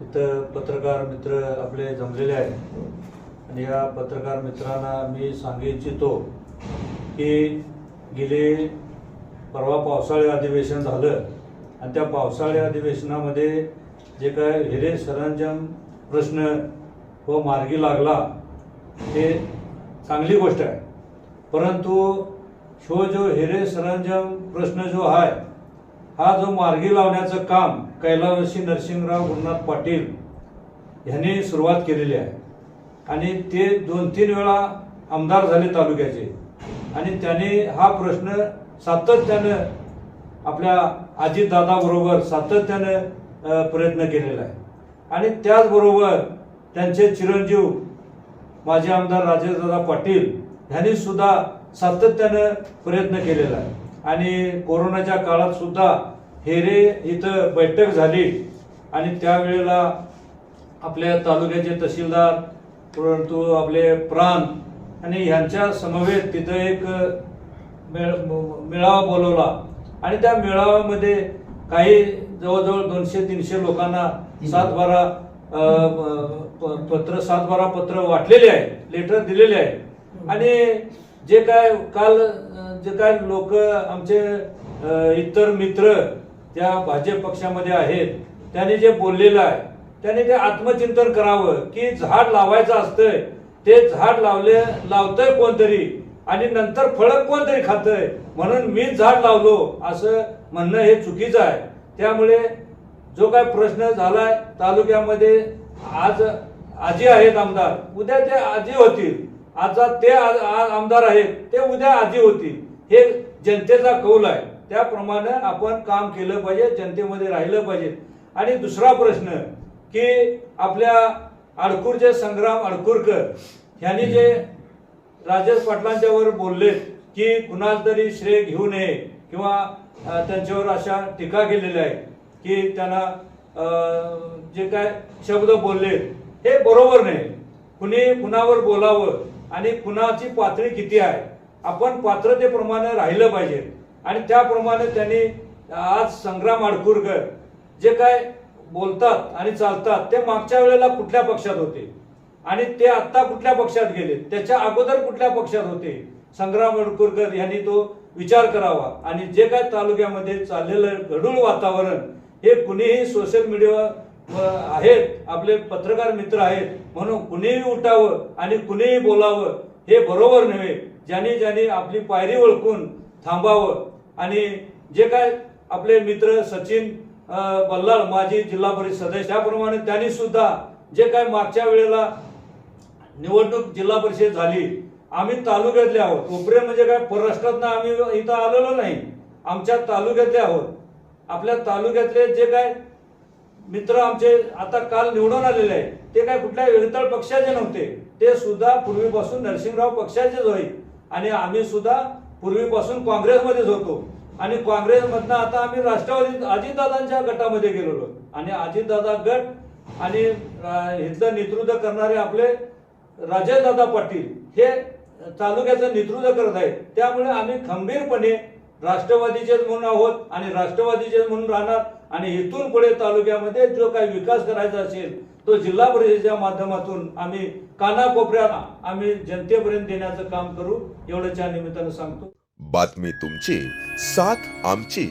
इथं पत्रकार मित्र आपले जमलेले आहेत आणि या पत्रकार मित्रांना मी सांगू इच्छितो की गेले परवा पावसाळी अधिवेशन झालं आणि त्या पावसाळी अधिवेशनामध्ये जे काय हिरे सरंजाम प्रश्न व मार्गी लागला हे चांगली गोष्ट आहे, परंतु जो हिरे सरंजाम प्रश्न जो आहे हा जो मार्गी लावण्याचं काम कैलासवासी नरसिंहराव गुरुनाथ पाटील यांनी सुरुवात केलेली आहे आणि ते 2-3 वेळा आमदार झाले तालुक्याचे आणि त्यांनी हा प्रश्न सातत्यानं आपल्या अजितदादाबरोबर सातत्यानं प्रयत्न केलेला आहे आणि त्याचबरोबर त्यांचे चिरंजीव माजी आमदार राजेशदादा पाटील यांनी सुद्धा सातत्यानं प्रयत्न केलेला आहे आणि कोरोनाच्या काळात सुद्धा हेरे इथं बैठक झाली आणि त्यावेळेला आपल्या तालुक्याचे तहसीलदार परंतु आपले प्राण आणि ह्यांच्या समवेत तिथं एक मेळावा बोलवला आणि त्या मेळाव्यामध्ये काही जवळजवळ 200-300 लोकांना 7-12 पत्र वाटलेले आहे, लेटर दिलेले आहे आणि जे काय काल जे काय लोक आमचे इतर मित्र त्या भाजप पक्षामध्ये आहेत त्यांनी जे बोललेलं आहे त्यांनी ते आत्मचिंतन करावं की झाड लावायचं असतंय, ते झाड लावतंय कोणतरी आणि नंतर फळं कोणतरी खातंय म्हणून मी झाड लावलो असं म्हणणं हे चुकीचं आहे। त्यामुळे जो काय प्रश्न झालाय तालुक्यामध्ये आज आजी आहेत आमदार, उद्या ते आजी होतील, आज ते आमदार आहेत ते उद्या आजी होतील, हे जनतेचा कौल आहे। त्याप्रमाणे आपण काम केलं पाहिजे, जनतेमध्ये राहिलं पाहिजे। आणि दुसरा प्रश्न की आपल्या अडकूरचे संग्राम अडकूरकर यांनी जे राजेश पाटलांच्या वर बोलले की कुणाला तरी श्रेय घेऊ नये किंवा त्यांच्यावर अशा टीका केलेल्या आहे की त्यांना जे काय शब्द बोलले हे बरोबर नाही। कुणी कुणावर बोलावं आणि कुणाची पातळी किती आहे आपण पात्रतेप्रमाणे राहिलं पाहिजे आणि त्याप्रमाणे त्यांनी आज संग्राम अडकूरकर जे काय बोलतात आणि चालतात ते मागच्या वेळेला कुठल्या पक्षात होते आणि ते आता कुठल्या पक्षात गेले, त्याच्या अगोदर कुठल्या पक्षात होते, संग्राम अडकूरकर यांनी तो विचार करावा। आणि जे काय तालुक्यामध्ये चाललेलं गढूळ वातावरण हे कुणीही सोशल मीडियावर आहेत आपले पत्रकार मित्र आहेत म्हणून कुणीही उठावं आणि कुणीही बोलावं हे बरोबर नव्हे। ज्यांनी आपली पायरी ओळखून थांबावं आणि जे काय आपले मित्र सचिन बल्लाळ माजी जिल्हा परिषद सदस्य त्याप्रमाणे त्यांनी सुद्धा जे काय मागच्या वेळेला निवडणूक जिल्हा परिषद झाली आम्ही तालुक्यातले आहोत, कोपरे म्हणजे काय परराष्ट्रातनं आम्ही इथं आलेलो नाही, आमच्या तालुक्यातले आहोत। आपल्या तालुक्यातले जे काय मित्र आमचे आता काल निवडून आलेले आहेत ते काय कुठल्या वेगळ्या पक्षाचे नव्हते, ते सुद्धा पूर्वीपासून नरसिंहराव पक्षाचेच होते आणि आम्ही सुद्धा पूर्वीपासून काँग्रेसमध्येच होतो आणि काँग्रेसमधनं आता आम्ही राष्ट्रवादी अजितदादांच्या गटामध्ये गेलेलो आणि अजितदादा गट आणि इथलं नेतृत्व करणारे आपले राजेशदादा पाटील हे तालुक्याचं नेतृत्व करत आहेत। त्यामुळे आम्ही खंबीरपणे राष्ट्रवादीचेच म्हणून आहोत आणि राष्ट्रवादीचेच म्हणून राहणार आणि इथून पुढे तालुक्यामध्ये जो काही विकास करायचा असेल तो जिल्हा परिषदेच्या माध्यमातून आम्ही कानाकोपऱ्यात आम्ही जनतेपर्यंत देण्याचं काम करू एवढंच्या निमित्तानं सांगतो। बातमी तुमची, साथ आमची।